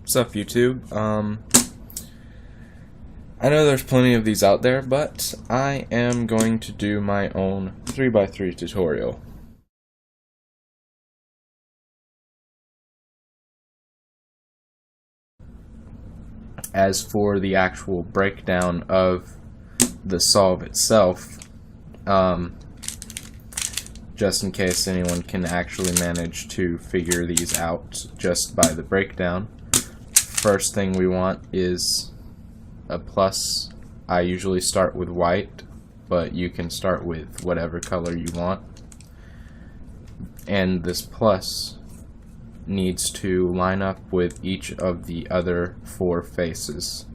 What's up, YouTube? I know there's plenty of these out there, but I am going to do my own 3x3 tutorial. As for the actual breakdown of the solve itself, just in case anyone can actually manage to figure these out just by the breakdown, first thing we want is a plus. I usually start with white, but you can start with whatever color you want. And this plus needs to line up with each of the other 4 faces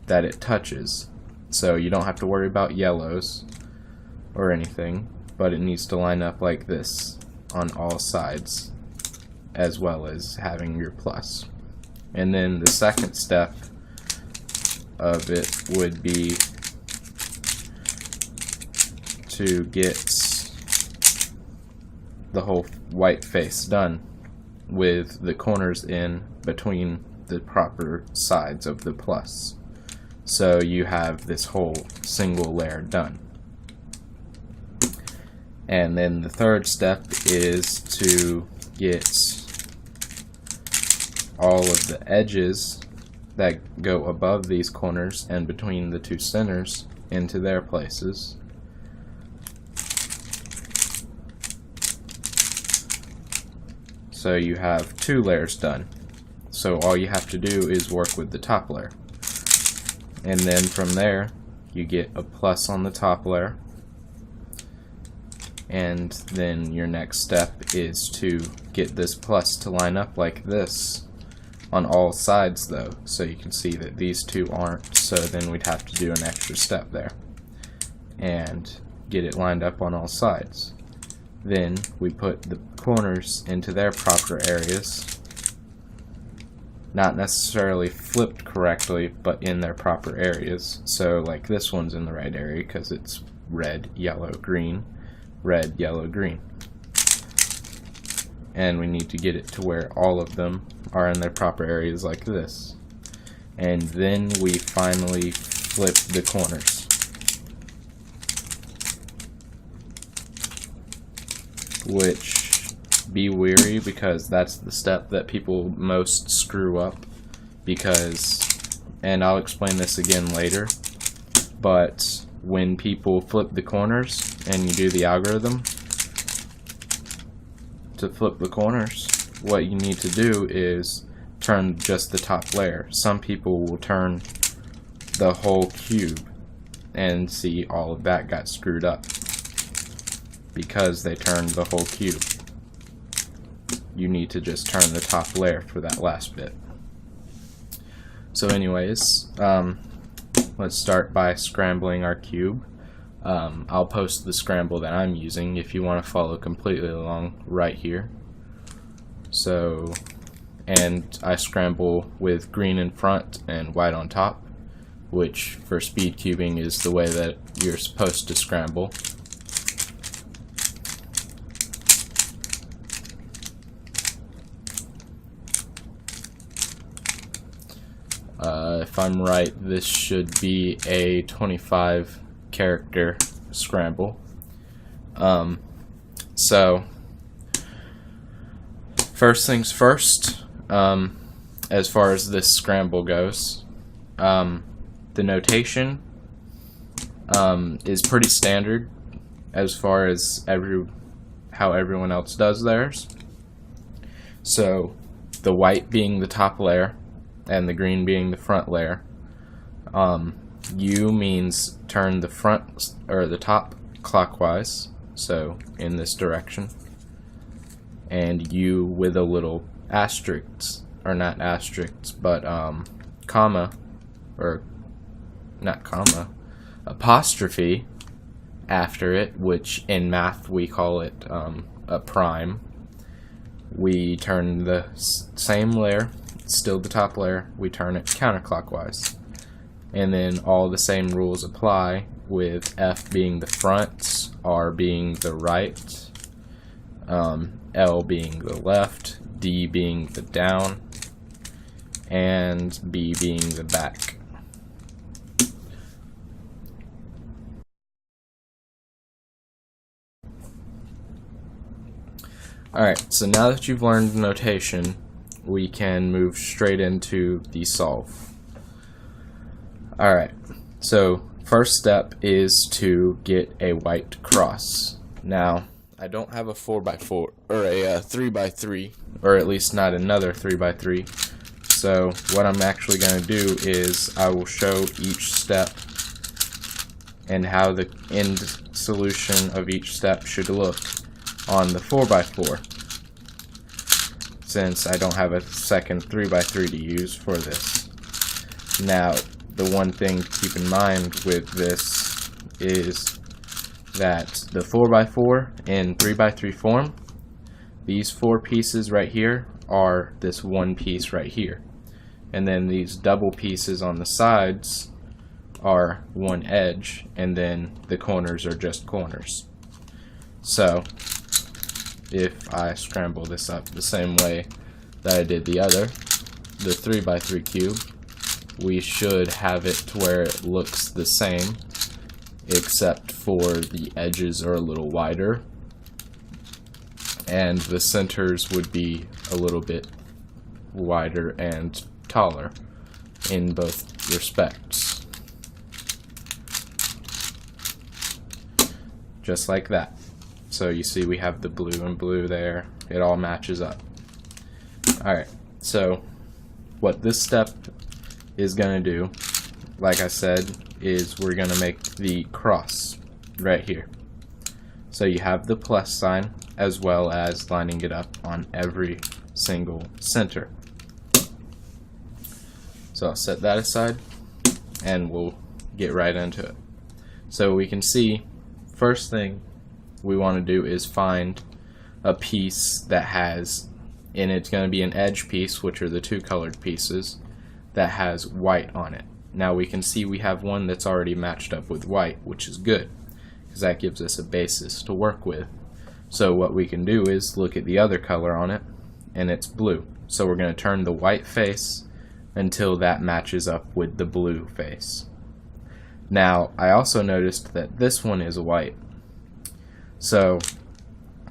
that it touches. So you don't have to worry about yellows or anything, but it needs to line up like this on all sides, as well as having your plus. And then the second step of it would be to get the whole white face done with the corners in between the proper sides of the plus. So you have this whole single layer done. And then the third step is to get all of the edges that go above these corners and between the 2 centers into their places. So you have 2 layers done. So all you have to do is work with the top layer. And then from there, you get a plus on the top layer. And then your next step is to get this plus to line up like this on all sides, though, so you can see that these 2 aren't, so then we'd have to do an extra step there and get it lined up on all sides. Then we put the corners into their proper areas, not necessarily flipped correctly, but in their proper areas. So like this one's in the right area because it's red, yellow, green, red, yellow, green. And we need to get it to where all of them are in their proper areas like this. And then we finally flip the corners, which, be wary, because that's the step that people most screw up, because, and I'll explain this again later, but when people flip the corners and you do the algorithm to flip the corners, what you need to do is turn just the top layer. Some people will turn the whole cube, and see all of that got screwed up because they turned the whole cube. You need to just turn the top layer for that last bit. So anyways, let's start by scrambling our cube. I'll post the scramble that I'm using if you want to follow completely along right here. So, and I scramble with green in front and white on top, which for speed cubing is the way that you're supposed to scramble. If I'm right, this should be a 25 character scramble. So first things first, as far as this scramble goes, the notation is pretty standard as far as how everyone else does theirs. So the white being the top layer and the green being the front layer. U means turn the front or the top clockwise, so in this direction, and U with a little asterisk, or not asterisk, but comma, or not comma, apostrophe after it, which in math we call it a prime. We turn the same layer, still the top layer, we turn it counterclockwise. And then all the same rules apply, with F being the front, R being the right, L being the left, D being the down, and B being the back. Alright, so now that you've learned the notation, we can move straight into the solve. Alright, so first step is to get a white cross. Now, I don't have a 4x4 or a 3x3, or at least not another 3x3. So what I'm actually going to do is I will show each step and how the end solution of each step should look on the 4x4, since I don't have a second 3x3 to use for this. Now, the one thing to keep in mind with this is that the 4x4 in 3x3 form, these 4 pieces right here are this one piece right here. And then these double pieces on the sides are one edge, and then the corners are just corners. So, if I scramble this up the same way that I did the other, the 3x3 cube, we should have it to where it looks the same, except for the edges are a little wider, and the centers would be a little bit wider and taller in both respects. Just like that. So you see we have the blue and blue there. It all matches up. Alright, so what this step is going to do, like I said, is we're going to make the cross right here. So you have the plus sign as well as lining it up on every single center. So I'll set that aside and we'll get right into it. So we can see, first thing we want to do is find a piece that has, and it's going to be an edge piece, which are the 2 colored pieces, that has white on it. Now we can see we have one that's already matched up with white, which is good, because that gives us a basis to work with. So what we can do is look at the other color on it, and it's blue. So we're going to turn the white face until that matches up with the blue face. Now, I also noticed that this one is white. So,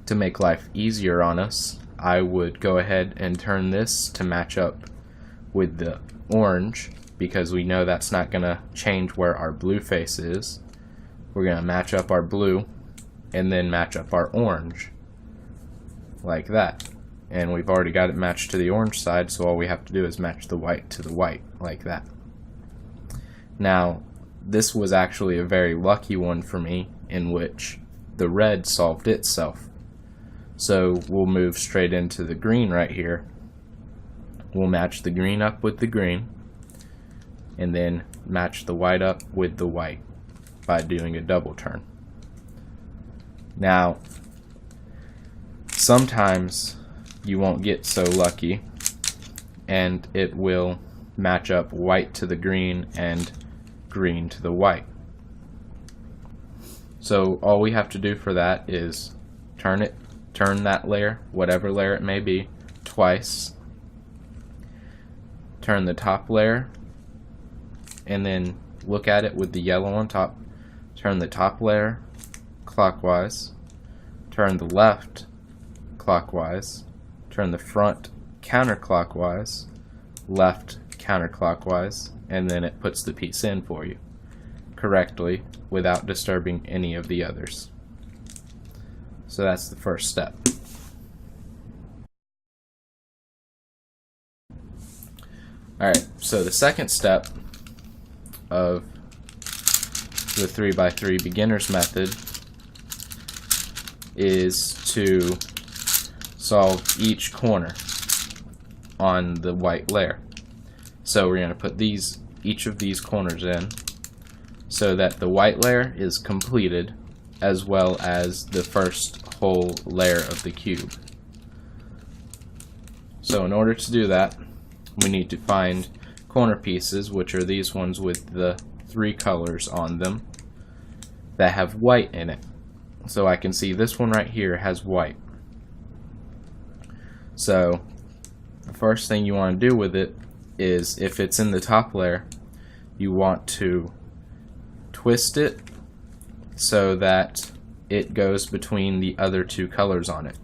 to make life easier on us, I would go ahead and turn this to match up with the orange, because we know that's not going to change where our blue face is. We're going to match up our blue and then match up our orange like that. And we've already got it matched to the orange side, so all we have to do is match the white to the white like that. Now, this was actually a very lucky one for me, in which the red solved itself. So we'll move straight into the green right here. We'll match the green up with the green, and then match the white up with the white by doing a double turn. Now, sometimes you won't get so lucky, and it will match up white to the green and green to the white. So all we have to do for that is turn that layer, whatever layer it may be, twice. Turn the top layer, and then look at it with the yellow on top. Turn the top layer clockwise. Turn the left clockwise. Turn the front counterclockwise, left counterclockwise, and then it puts the piece in for you correctly without disturbing any of the others. So that's the first step. Alright, so the second step of the 3x3 beginner's method is to solve each corner on the white layer. So we're going to put each of these corners in so that the white layer is completed, as well as the first whole layer of the cube. So in order to do that, we need to find corner pieces, which are these ones with the 3 colors on them that have white in it. So I can see this one right here has white. So the first thing you want to do with it is if it's in the top layer, you want to twist it so that it goes between the other two colors on it.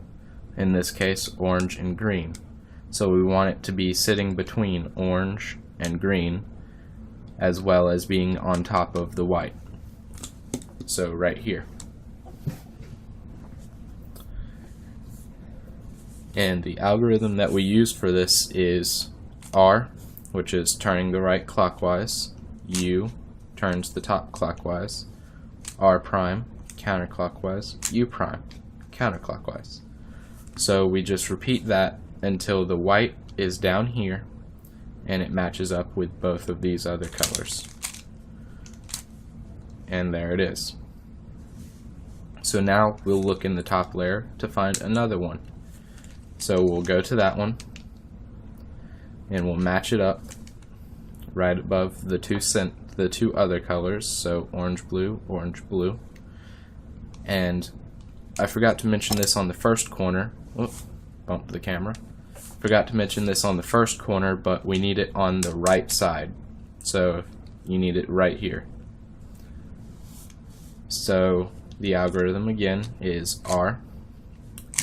In this case, orange and green. So we want it to be sitting between orange and green, as well as being on top of the white. So right here. And the algorithm that we use for this is R, which is turning the right clockwise, U turns the top clockwise, R prime counterclockwise, U prime counterclockwise. So we just repeat that until the white is down here and it matches up with both of these other colors. And there it is. So now we'll look in the top layer to find another one. So we'll go to that one and we'll match it up right above the two other colors, so orange blue, and I forgot to mention this on the first corner. Oops, bumped the camera. Forgot to mention this on the first corner, but we need it on the right side, so you need it right here. So the algorithm again is R,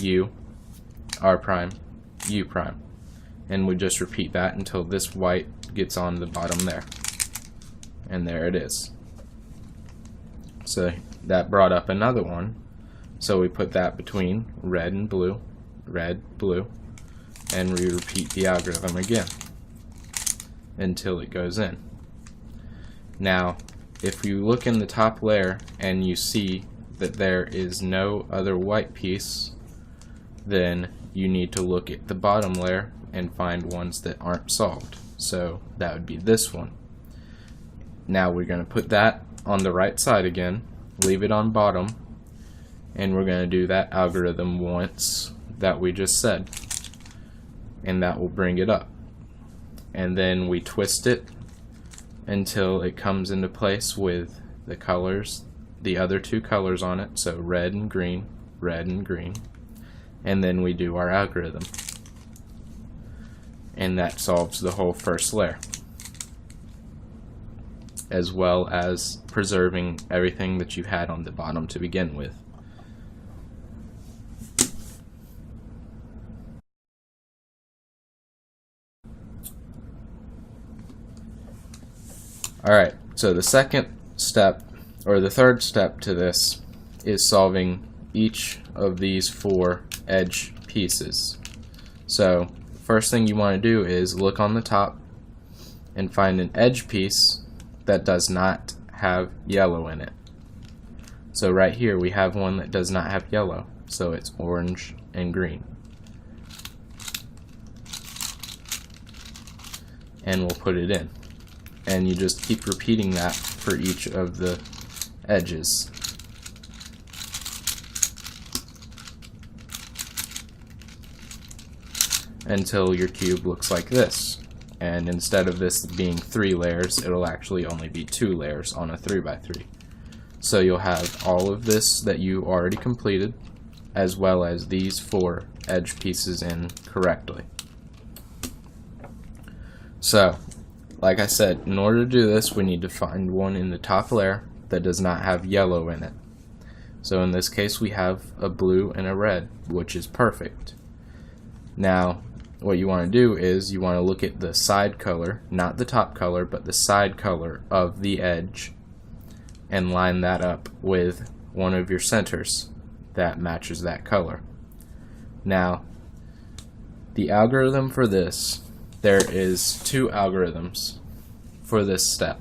U, R prime, U prime, and we just repeat that until this white gets on the bottom there. And there it is. So that brought up another one. So we put that between red and blue, and we repeat the algorithm again until it goes in. Now, if you look in the top layer and you see that there is no other white piece, then you need to look at the bottom layer and find ones that aren't solved. So that would be this one. Now we're going to put that on the right side again, leave it on bottom, and we're going to do that algorithm once that we just said, and that will bring it up. And then we twist it until it comes into place with the colors, the other two colors on it, so red and green, and then we do our algorithm. And that solves the whole first layer, as well as preserving everything that you had on the bottom to begin with. Alright, so the second step, or the third step to this, is solving each of these four edge pieces. So, first thing you want to do is look on the top and find an edge piece that does not have yellow in it. So right here we have one that does not have yellow, so it's orange and green. And we'll put it in. And you just keep repeating that for each of the edges. Until your cube looks like this. And instead of this being 3 layers, it'll actually only be 2 layers on a 3x3. So you'll have all of this that you already completed, as well as these 4 edge pieces in correctly. So, like I said, in order to do this, we need to find one in the top layer that does not have yellow in it. So in this case, we have a blue and a red, which is perfect. Now, what you want to do is you want to look at the side color, not the top color, but the side color of the edge, and line that up with one of your centers that matches that color. Now, the algorithm for this, there is 2 algorithms for this step,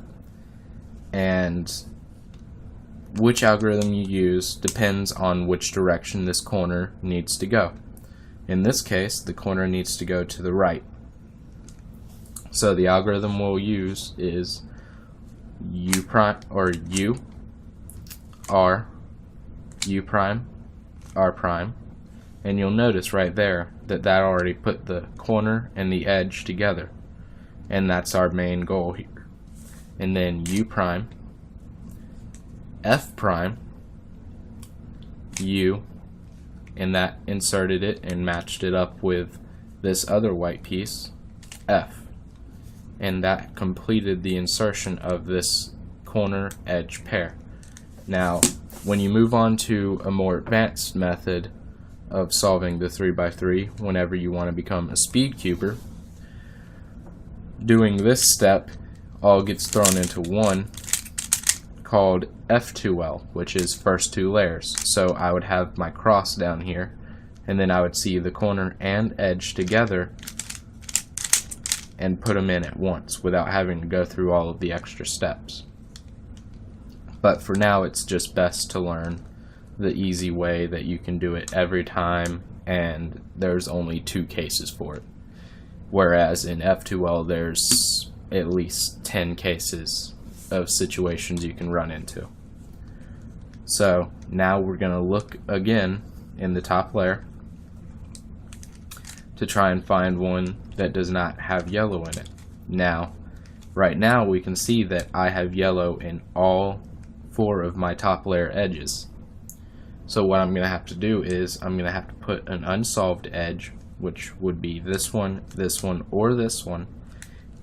and which algorithm you use depends on which direction this corner needs to go. In this case, the corner needs to go to the right. So the algorithm we'll use is U prime, or U, R, U prime, R prime, and you'll notice right there that that already put the corner and the edge together, and that's our main goal here. And then U prime, F prime, U, and that inserted it and matched it up with this other white piece, F. and that completed the insertion of this corner edge pair. Now, when you move on to a more advanced method of solving the 3x3, whenever you want to become a speed cuber, doing this step all gets thrown into one called F2L, which is first two layers. So I would have my cross down here, and then I would see the corner and edge together and put them in at once without having to go through all of the extra steps. But for now, it's just best to learn the easy way that you can do it every time, and there's only 2 cases for it. Whereas in F2L, there's at least 10 cases of situations you can run into. So now we're going to look again in the top layer to try and find one that does not have yellow in it. Now, right now we can see that I have yellow in all 4 of my top layer edges. So what I'm going to have to do is I'm going to have to put an unsolved edge, which would be this one, or this one,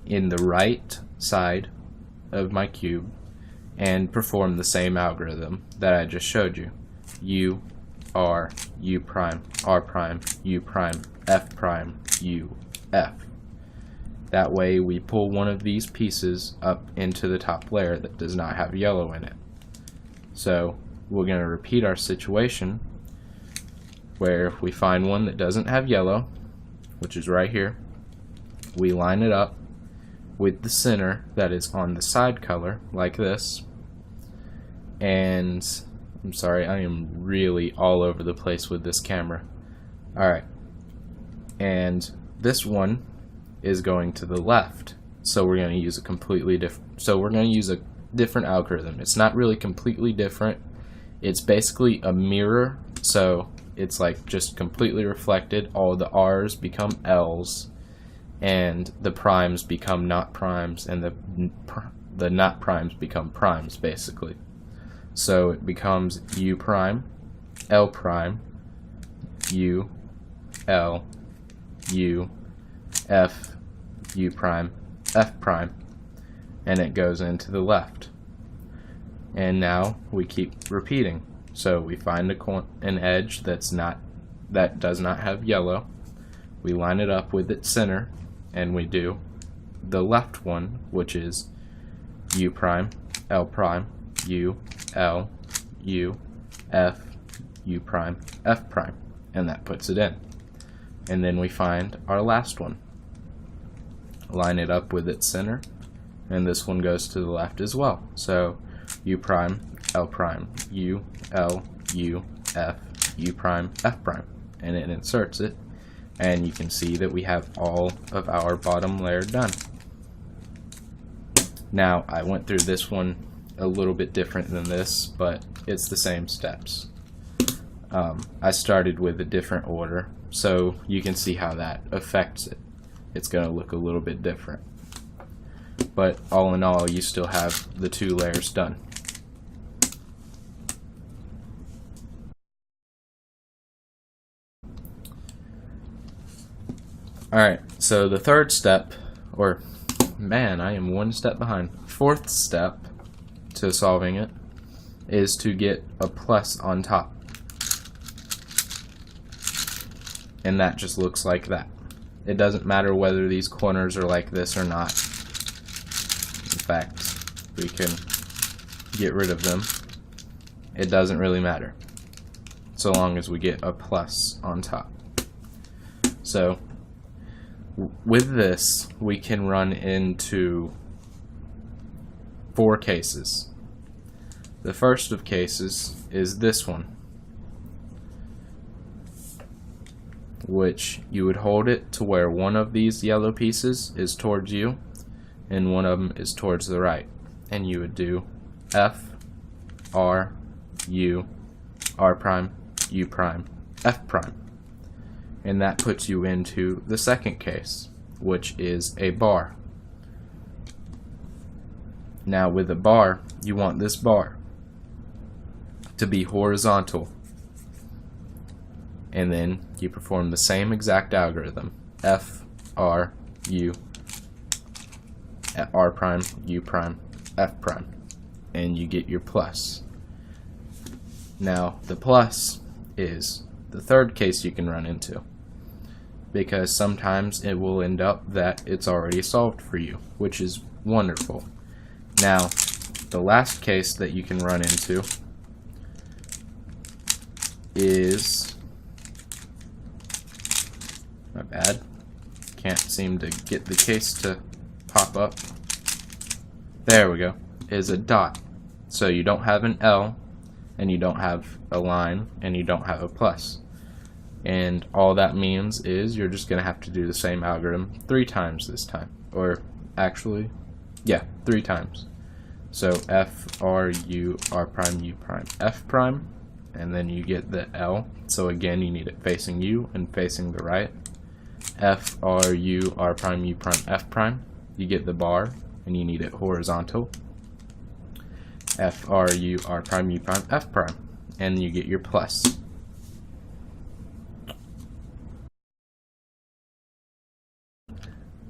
in the right side of my cube and perform the same algorithm that I just showed you. U, R, U prime, R prime, U prime, F prime, U, F. That way we pull one of these pieces up into the top layer that does not have yellow in it. So we're going to repeat our situation where if we find one that doesn't have yellow, which is right here, we line it up with the center that is on the side color, like this. And I'm sorry, I am really all over the place with this camera. Alright, and this one is going to the left, so we're going to use a completely different, different algorithm. It's not really completely different, it's basically a mirror, so it's like just completely reflected. All the R's become L's, and the primes become not primes, and the not primes become primes, basically. So it becomes U prime, L prime, U, L, U, F, U prime, F prime, and it goes into the left. And now we keep repeating. So we find an edge that does not have yellow. We line it up with its center, and we do the left one, which is U prime, L prime, U, L, U, F, U prime, F prime, and that puts it in. And then we find our last one. Line it up with its center, and this one goes to the left as well. So U prime, L prime, U, L, U, F, U prime, F prime, and it inserts it, and you can see that we have all of our bottom layer done. Now, I went through this one a little bit different than this, but it's the same steps. I started with a different order, so you can see how that affects it. It's going to look a little bit different. But all in all, you still have the 2 layers done. Alright, so the third step, or man, I am 1 step behind. 4th step to solving it is to get a plus on top. And that just looks like that. It doesn't matter whether these corners are like this or not. In fact, we can get rid of them. It doesn't really matter, so long as we get a plus on top. So with this, we can run into 4 cases. The first of cases is this one, which you would hold it to where one of these yellow pieces is towards you and one of them is towards the right, and you would do F, R, U, R prime, U prime, F prime, and that puts you into the second case, which is a bar. Now with a bar, you want this bar to be horizontal, and then you perform the same exact algorithm, F, R, U, R prime, U prime, F prime, and you get your plus. Now, the plus is the third case you can run into, because sometimes it will end up that it's already solved for you, which is wonderful. Now, the last case that you can run into is, my bad, can't seem to get the case to pop up. There we go, is a dot. So you don't have an L, and you don't have a line, and you don't have a plus. And all that means is you're just going to have to do the same algorithm 3 times this time. Or actually, yeah, 3 times. So F, R, U, R prime, U prime, F prime, and then you get the L. So again, you need it facing you and facing the right. F, R, U, R prime, U prime, F prime. You get the bar, and you need it horizontal. F, R, U, R prime, U prime, F prime, and you get your plus.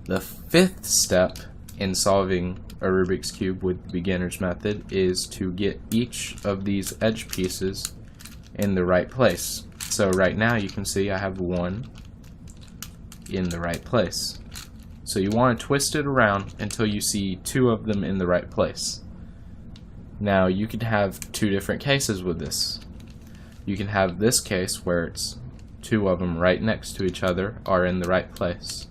The 5th step in solving a Rubik's Cube with the beginner's method is to get each of these edge pieces in the right place. So right now you can see I have 1 in the right place. So you want to twist it around until you see 2 of them in the right place. Now you could have 2 different cases with this. You can have this case where it's 2 of them right next to each other are in the right place,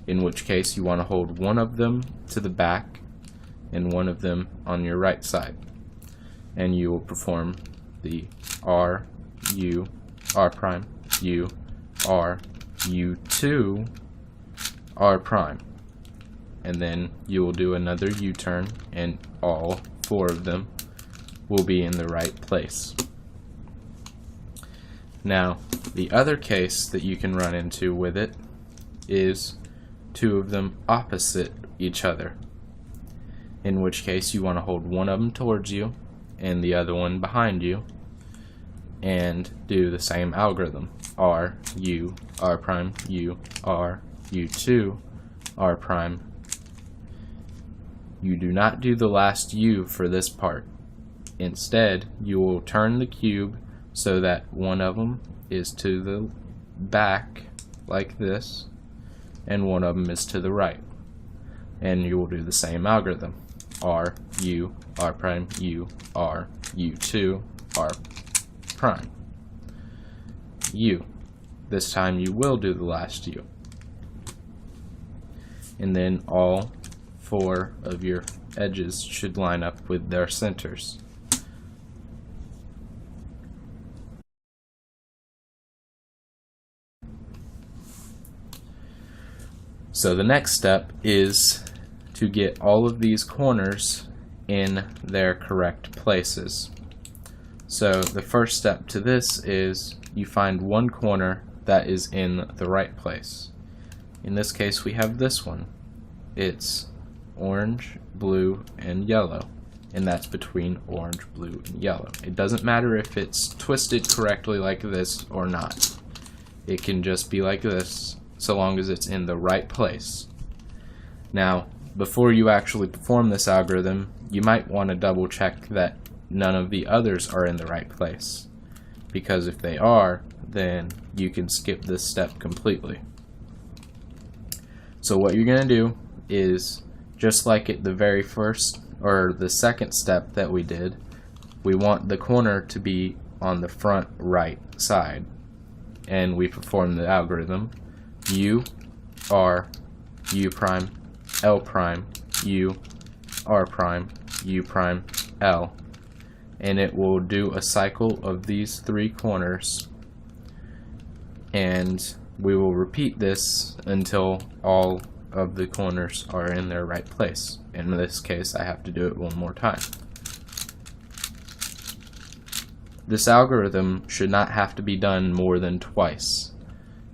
in which case you want to hold 1 of them to the back and 1 of them on your right side, and you will perform the R, U, R prime, U, R, U2, R prime, and then you will do another U-turn and all 4 of them will be in the right place. Now, the other case that you can run into with it is 2 of them opposite each other, in which case you want to hold 1 of them towards you and the other one behind you and do the same algorithm. R, U, R prime, U, R, U2, R prime. You do not do the last U for this part. Instead, you will turn the cube so that 1 of them is to the back like this and 1 of them is to the right. And you will do the same algorithm. R, U, R prime, U, R, U2, R prime, U. This time you will do the last U. And then all 4 of your edges should line up with their centers. So the next step is to get all of these corners in their correct places. So the first step to this is you find 1 corner that is in the right place. In this case we have this one. It's orange, blue, and yellow, and that's between orange, blue, and yellow. It doesn't matter if it's twisted correctly like this or not. It can just be like this so long as it's in the right place. Now, before you actually perform this algorithm, you might want to double check that none of the others are in the right place, because if they are, then you can skip this step completely. So what you're going to do is, just like at the very first or the second step that we did, we want the corner to be on the front right side, and we perform the algorithm U, R, U prime, L prime, U, R prime, U prime, L, and it will do a cycle of these 3 corners, and we will repeat this until all of the corners are in their right place. In this case, I have to do it 1 more time. This algorithm should not have to be done more than twice.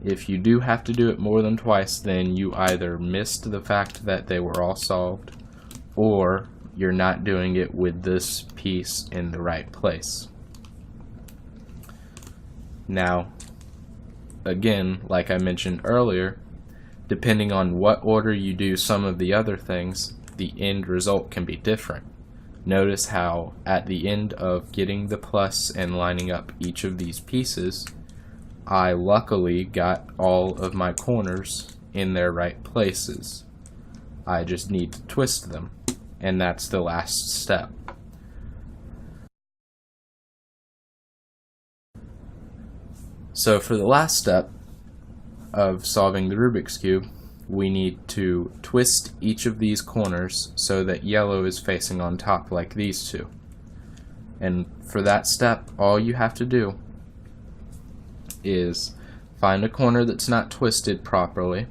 If you do have to do it more than twice, then you either missed the fact that they were all solved, or you're not doing it with this piece in the right place. Now, again, like I mentioned earlier, depending on what order you do some of the other things, the end result can be different. Notice how at the end of getting the plus and lining up each of these pieces, I luckily got all of my corners in their right places. I just need to twist them, and that's the last step. So for the last step of solving the Rubik's Cube, we need to twist each of these corners so that yellow is facing on top like these two. And for that step, all you have to do is find a corner that's not twisted properly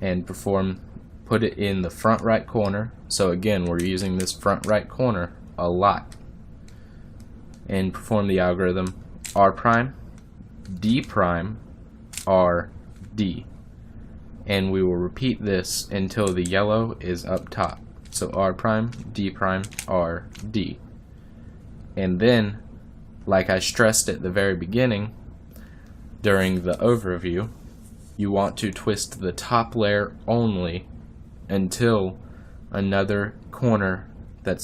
and put it in the front right corner. So again, we're using this front right corner a lot. And perform the algorithm R prime, D prime, R, D. And we will repeat this until the yellow is up top. So R prime, D prime, R, D. And then, like I stressed at the very beginning, during the overview, you want to twist the top layer only until another corner that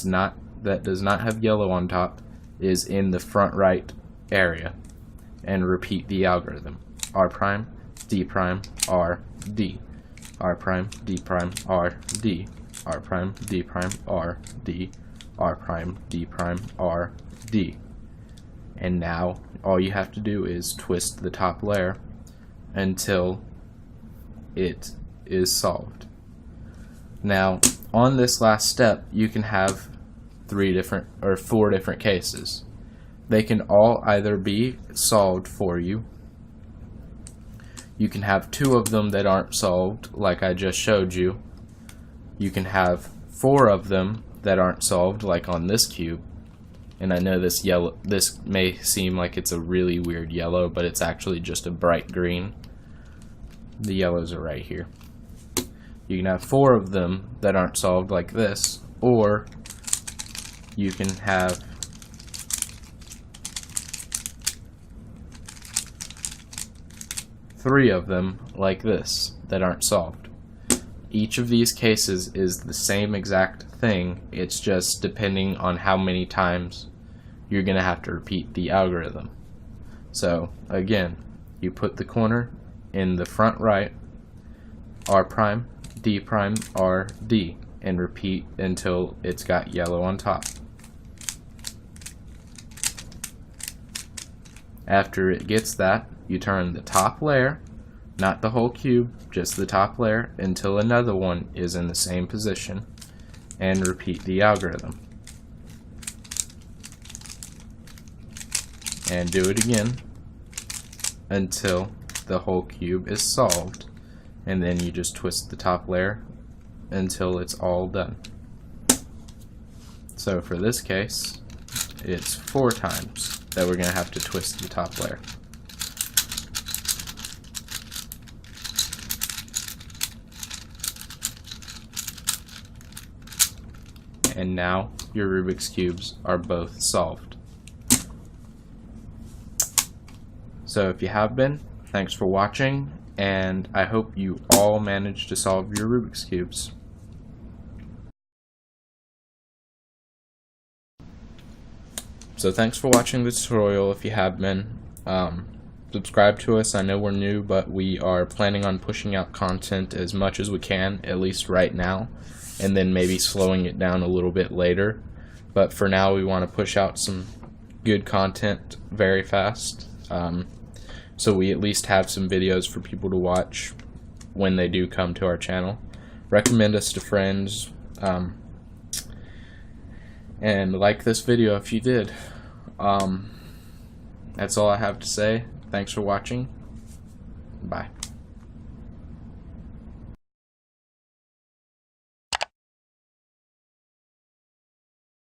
does not have yellow on top is in the front right area, and repeat the algorithm. R prime, D prime, R, D. R prime, D prime, R, D. R prime, D prime, R, D. R prime, D prime, R, D. And now all you have to do is twist the top layer until it is solved. Now on this last step, you can have 4 different cases. They can all either be solved for you. You can have 2 of them that aren't solved, like I just showed you. You can have 4 of them that aren't solved, like on this cube. And I know this may seem like it's a really weird yellow, but it's actually just a bright green. The yellows are right here. You can have 4 of them that aren't solved, like this, or you can have three of them like this that aren't solved. Each of these cases is the same exact thing, it's just depending on how many times you're going to have to repeat the algorithm. So again, you put the corner in the front right, R prime, D prime, R, D, and repeat until it's got yellow on top. After it gets that, you turn the top layer, not the whole cube, just the top layer, until another one is in the same position, and repeat the algorithm. And do it again until the whole cube is solved, and then you just twist the top layer until it's all done. So for this case, it's 4 times that we're going to have to twist the top layer. And now your Rubik's Cubes are both solved. So if you have been, thanks for watching, and I hope you all managed to solve your Rubik's Cubes. So thanks for watching the tutorial if you have been. Subscribe to us. I know we're new, but we are planning on pushing out content as much as we can, at least right now, and then maybe slowing it down a little bit later. But for now, we want to push out some good content very fast, so we at least have some videos for people to watch when they do come to our channel. Recommend us to friends, and like this video if you did. That's all I have to say. Thanks for watching. Bye.